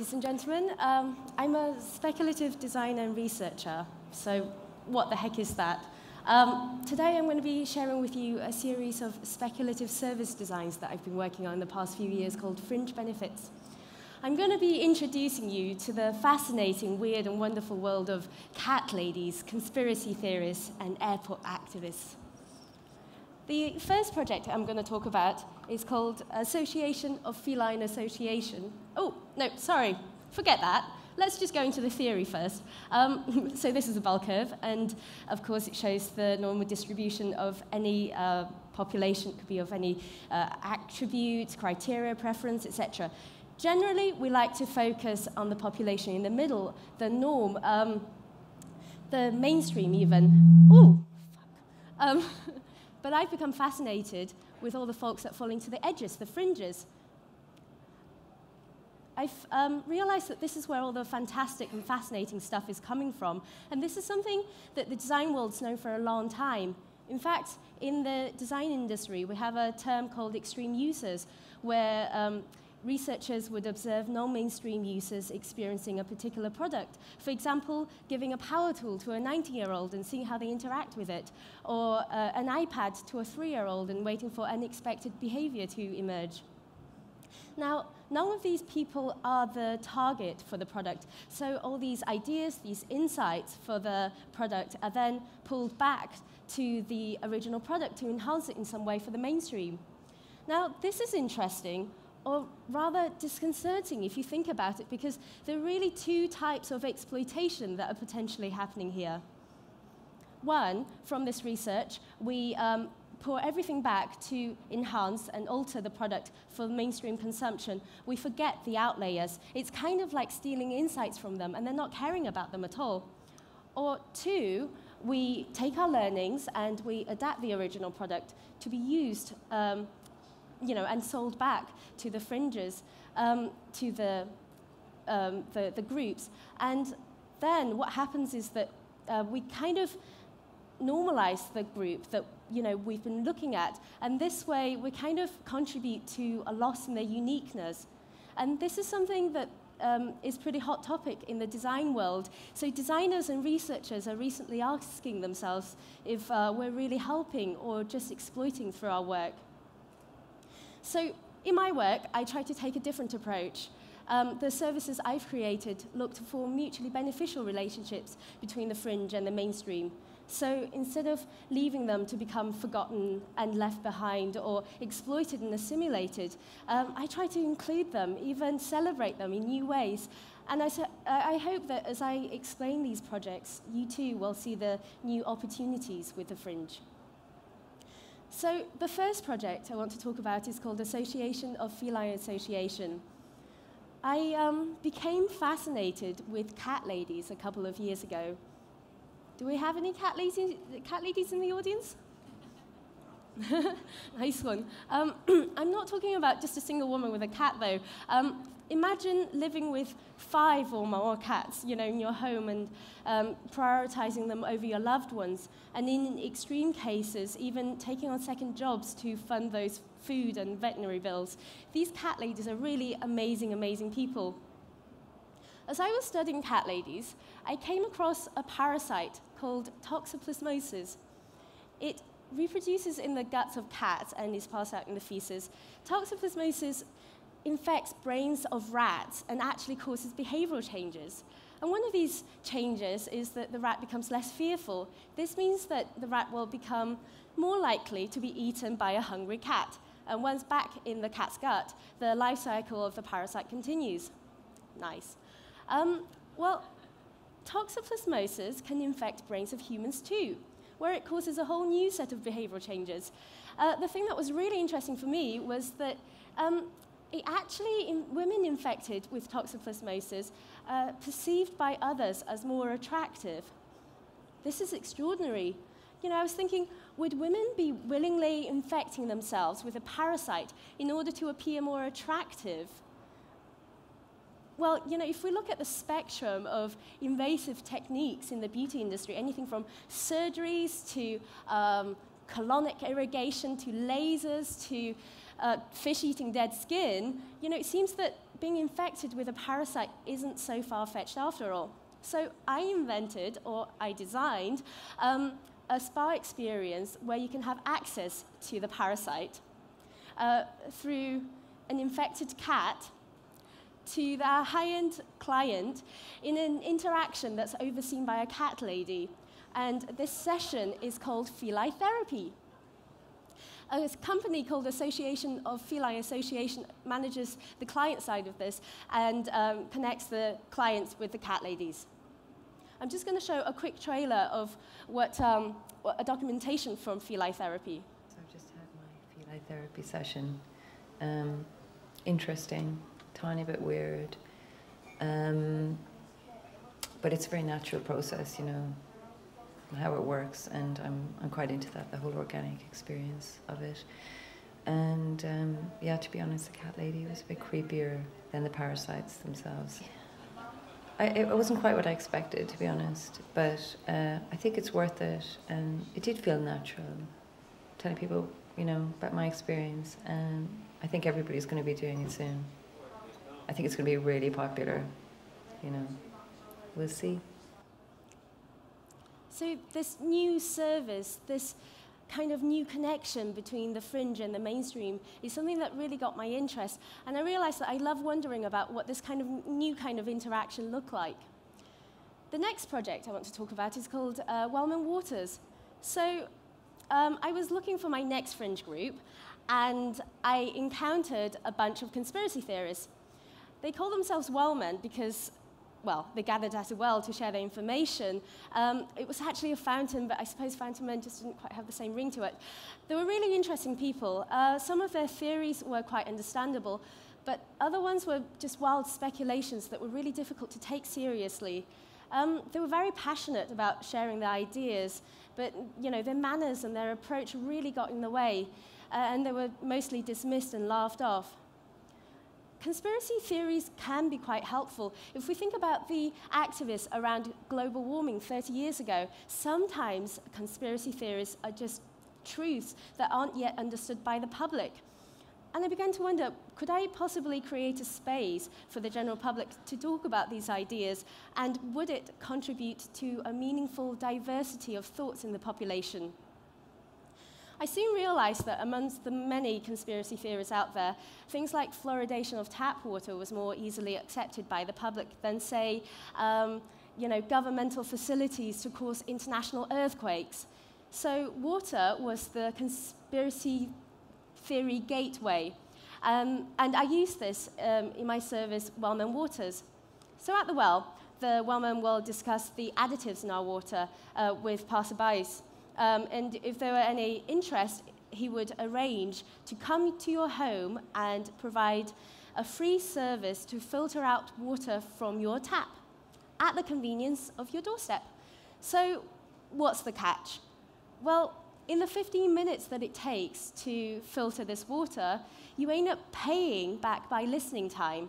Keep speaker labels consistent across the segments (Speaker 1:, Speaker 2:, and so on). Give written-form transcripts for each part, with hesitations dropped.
Speaker 1: ladies and gentlemen. I'm a speculative designer and researcher, so what the heck is that? Today I'm going to be sharing with you a series of speculative service designs that I've been working on in the past few years called Fringe benefits. I'm going to be introducing you to the fascinating, weird and wonderful world of cat ladies, conspiracy theorists and airport activists. The first project I'm going to talk about is called Association of Feline Association. Oh, no, sorry, forget that. Let's just go into the theory first. So this is a bell curve, and of course it shows the normal distribution of any population. It could be of any attribute, criteria, preference, etc. Generally, we like to focus on the population in the middle, the norm, the mainstream even. Ooh, fuck. But I've become fascinated with all the folks that fall into the edges, the fringes. I've realized that this is where all the fantastic and fascinating stuff is coming from, and this is something that the design world's known for a long time. In fact, in the design industry, we have a term called extreme users, where researchers would observe non-mainstream users experiencing a particular product. For example, giving a power tool to a 90-year-old and seeing how they interact with it, or an iPad to a 3-year-old and waiting for unexpected behavior to emerge. Now, none of these people are the target for the product, so all these ideas, these insights for the product are then pulled back to the original product to enhance it in some way for the mainstream. Now, this is interesting, or rather disconcerting if you think about it, because there are really two types of exploitation that are potentially happening here. One, from this research, we pour everything back to enhance and alter the product for mainstream consumption. We forget the outlayers. It's kind of like stealing insights from them, and they're not caring about them at all. Or two, we take our learnings and we adapt the original product to be used and sold back to the fringes, to the groups. And then what happens is that we kind of normalize the group that we've been looking at. And this way, we kind of contribute to a loss in their uniqueness. And this is something that is pretty hot topic in the design world. So designers and researchers are recently asking themselves if we're really helping or just exploiting through our work. So in my work, I try to take a different approach. The services I've created look to form mutually beneficial relationships between the fringe and the mainstream. So instead of leaving them to become forgotten and left behind or exploited and assimilated, I try to include them, even celebrate them in new ways. And I hope that as I explain these projects, you too will see the new opportunities with the fringe. So the first project I want to talk about is called Association of Feline Association. I became fascinated with cat ladies a couple of years ago. Do we have any cat ladies in the audience? Nice one. I'm not talking about just a single woman with a cat, though. Imagine living with 5 or more cats, in your home and prioritizing them over your loved ones, and in extreme cases, even taking on second jobs to fund those food and veterinary bills. These cat ladies are really amazing, amazing people. As I was studying cat ladies, I came across a parasite called toxoplasmosis. It reproduces in the guts of cats and is passed out in the feces. Toxoplasmosis infects brains of rats and actually causes behavioral changes. And one of these changes is that the rat becomes less fearful. This means that the rat will become more likely to be eaten by a hungry cat. And once back in the cat's gut, the life cycle of the parasite continues. Nice. Well, toxoplasmosis can infect brains of humans too, where it causes a whole new set of behavioral changes. The thing that was really interesting for me was that women infected with toxoplasmosis are perceived by others as more attractive. This is extraordinary. I was thinking, would women be willingly infecting themselves with a parasite in order to appear more attractive? Well, if we look at the spectrum of invasive techniques in the beauty industry, anything from surgeries to colonic irrigation to lasers to fish eating dead skin, it seems that being infected with a parasite isn't so far-fetched after all. So I invented, or I designed, a spa experience where you can have access to the parasite through an infected cat to their high-end client in an interaction that's overseen by a cat lady. And this session is called Feline Therapy. A company called Association of Feline Association manages the client side of this and connects the clients with the cat ladies. I'm just going to show a quick trailer of what a documentation from Feline Therapy.
Speaker 2: So I've just had my Feline Therapy session. Interesting, tiny bit weird, but it's a very natural process, you know, how it works, and I'm quite into that, the whole organic experience of it. And yeah, to be honest, the cat lady was a bit creepier than the parasites themselves. It wasn't quite what I expected, to be honest, but I think it's worth it, and it did feel natural, telling people, you know, about my experience, and I think everybody's going to be doing it soon. I think it's going to be really popular, you know, we'll see.
Speaker 1: So this new service, this kind of new connection between the fringe and the mainstream is something that really got my interest. And I realized that I love wondering about what this kind of new kind of interaction looked like. The next project I want to talk about is called Wellman Waters. So I was looking for my next fringe group, and I encountered a bunch of conspiracy theorists. They call themselves Wellmen because, well, they gathered at a well to share their information. It was actually a fountain, but I suppose fountain men just didn't quite have the same ring to it. They were really interesting people. Some of their theories were quite understandable, but other ones were just wild speculations that were really difficult to take seriously. They were very passionate about sharing their ideas, but you know, their manners and their approach really got in the way, and they were mostly dismissed and laughed off. Conspiracy theories can be quite helpful. If we think about the activists around global warming 30 years ago, sometimes conspiracy theories are just truths that aren't yet understood by the public. And I began to wonder, could I possibly create a space for the general public to talk about these ideas, and would it contribute to a meaningful diversity of thoughts in the population? I soon realized that amongst the many conspiracy theories out there, things like fluoridation of tap water was more easily accepted by the public than, say, you know, governmental facilities to cause international earthquakes. So water was the conspiracy theory gateway. And I used this in my service, Wellman Waters. So at the well, the Wellman will discuss the additives in our water with passerbys. And if there were any interest, he would arrange to come to your home and provide a free service to filter out water from your tap at the convenience of your doorstep. So what's the catch? Well, in the 15 minutes that it takes to filter this water, you end up paying back by listening time.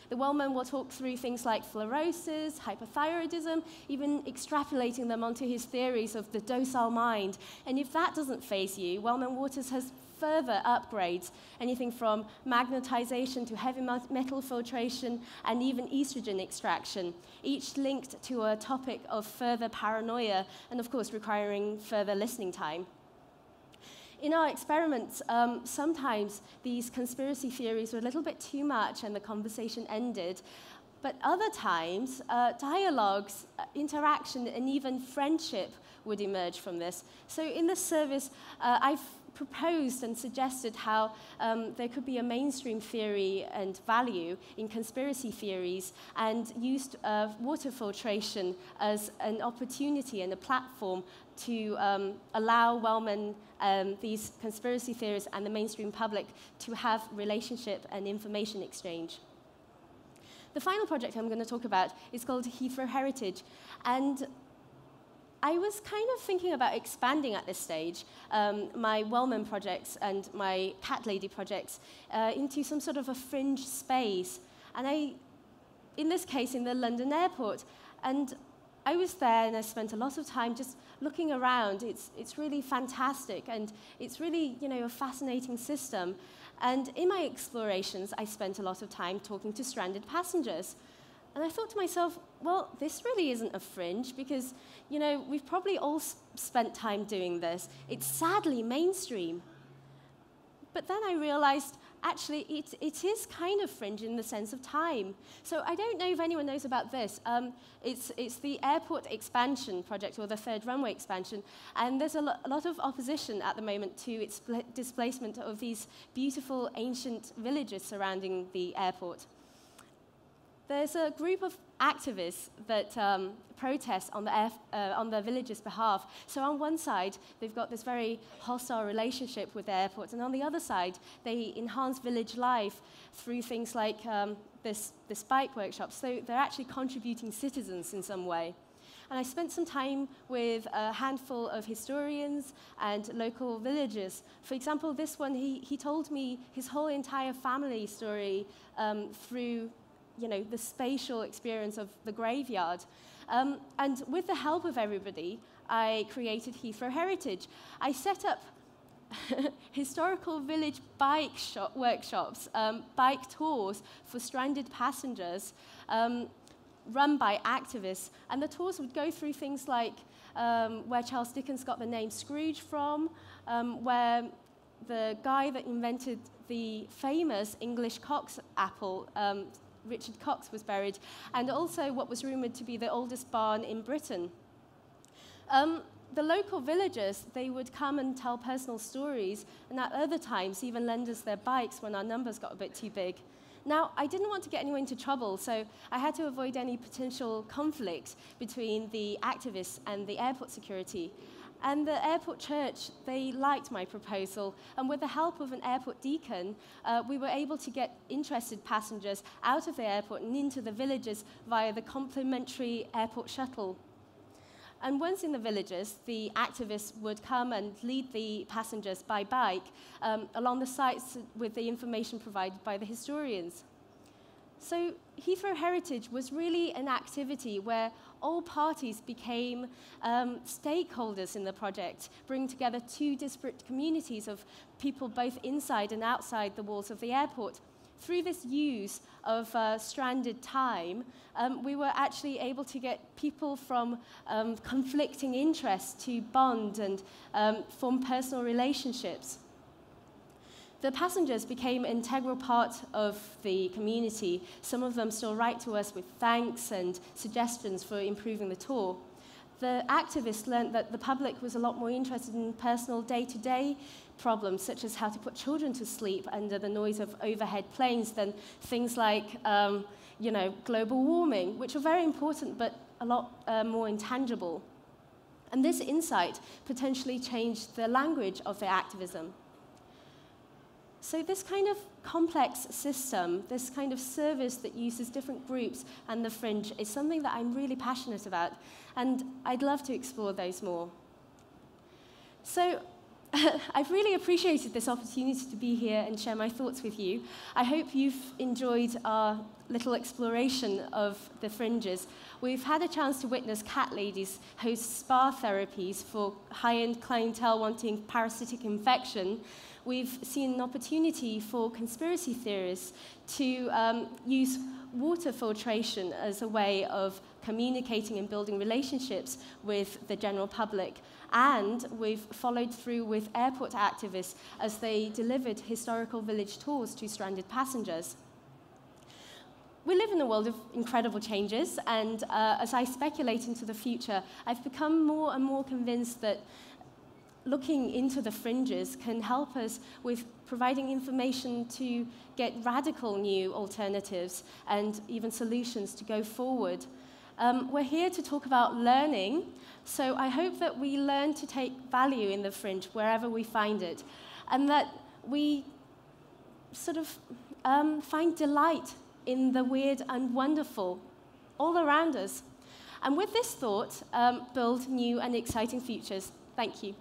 Speaker 1: The Wellman will talk through things like fluorosis, hypothyroidism, even extrapolating them onto his theories of the docile mind. And if that doesn't faze you, Wellman Waters has further upgrades, anything from magnetization to heavy metal filtration and even estrogen extraction, each linked to a topic of further paranoia and, of course, requiring further listening time. In our experiments, sometimes these conspiracy theories were a little bit too much and the conversation ended. But other times, dialogues, interaction, and even friendship would emerge from this. So in this service, I've proposed and suggested how there could be a mainstream theory and value in conspiracy theories, and used water filtration as an opportunity and a platform to allow Wellman, these conspiracy theories, and the mainstream public to have relationship and information exchange. The final project I'm going to talk about is called Heathrow Heritage, and I was kind of thinking about expanding at this stage my Wellman projects and my cat lady projects into some sort of a fringe space, and in this case, in the London airport. And I was there and I spent a lot of time just looking around. It's really fantastic, and it's really, you know, a fascinating system. And in my explorations, I spent a lot of time talking to stranded passengers. And I thought to myself, well, this really isn't a fringe because, you know, we've probably all spent time doing this. It's sadly mainstream. But then I realized, actually, it is kind of fringe in the sense of time. So I don't know if anyone knows about this. It's the airport expansion project, or the third runway expansion. And there's a lot of opposition at the moment to its displacement of these beautiful ancient villages surrounding the airport. There's a group of activists that protest on the village's behalf. So on one side, they've got this very hostile relationship with the airport, and on the other side, they enhance village life through things like this bike workshop. So they're actually contributing citizens in some way. And I spent some time with a handful of historians and local villagers. For example, this one, he told me his whole entire family story through the spatial experience of the graveyard. And with the help of everybody, I created Heathrow Heritage. I set up historical village bike workshops, bike tours for stranded passengers, run by activists. And the tours would go through things like where Charles Dickens got the name Scrooge from, where the guy that invented the famous English Cox apple, Richard Cox, was buried, and also what was rumoured to be the oldest barn in Britain. The local villagers, they would come and tell personal stories, and at other times even lend us their bikes when our numbers got a bit too big. Now, I didn't want to get anyone into trouble, so I had to avoid any potential conflict between the activists and the airport security. And the airport church, they liked my proposal. And with the help of an airport deacon, we were able to get interested passengers out of the airport and into the villages via the complimentary airport shuttle. And once in the villages, the activists would come and lead the passengers by bike along the sites with the information provided by the historians. So Heathrow Heritage was really an activity where all parties became stakeholders in the project, bringing together two disparate communities of people both inside and outside the walls of the airport. Through this use of stranded time, we were actually able to get people from conflicting interests to bond and form personal relationships. The passengers became an integral part of the community. Some of them still write to us with thanks and suggestions for improving the tour. The activists learned that the public was a lot more interested in personal day-to-day problems, such as how to put children to sleep under the noise of overhead planes, than things like, global warming, which are very important but a lot more intangible. And this insight potentially changed the language of their activism. So this kind of complex system, this kind of service that uses different groups and the fringe, is something that I'm really passionate about, and I'd love to explore those more. So I've really appreciated this opportunity to be here and share my thoughts with you. I hope you've enjoyed our little exploration of the fringes. We've had a chance to witness cat ladies host spa therapies for high-end clientele wanting parasitic infection. We've seen an opportunity for conspiracy theorists to use water filtration as a way of communicating and building relationships with the general public. And we've followed through with airport activists as they delivered historical village tours to stranded passengers. We live in a world of incredible changes, and as I speculate into the future, I've become more and more convinced that looking into the fringes can help us with providing information to get radical new alternatives and even solutions to go forward. We're here to talk about learning, so I hope that we learn to take value in the fringe wherever we find it, and that we sort of find delight in the weird and wonderful all around us. And with this thought, build new and exciting futures. Thank you.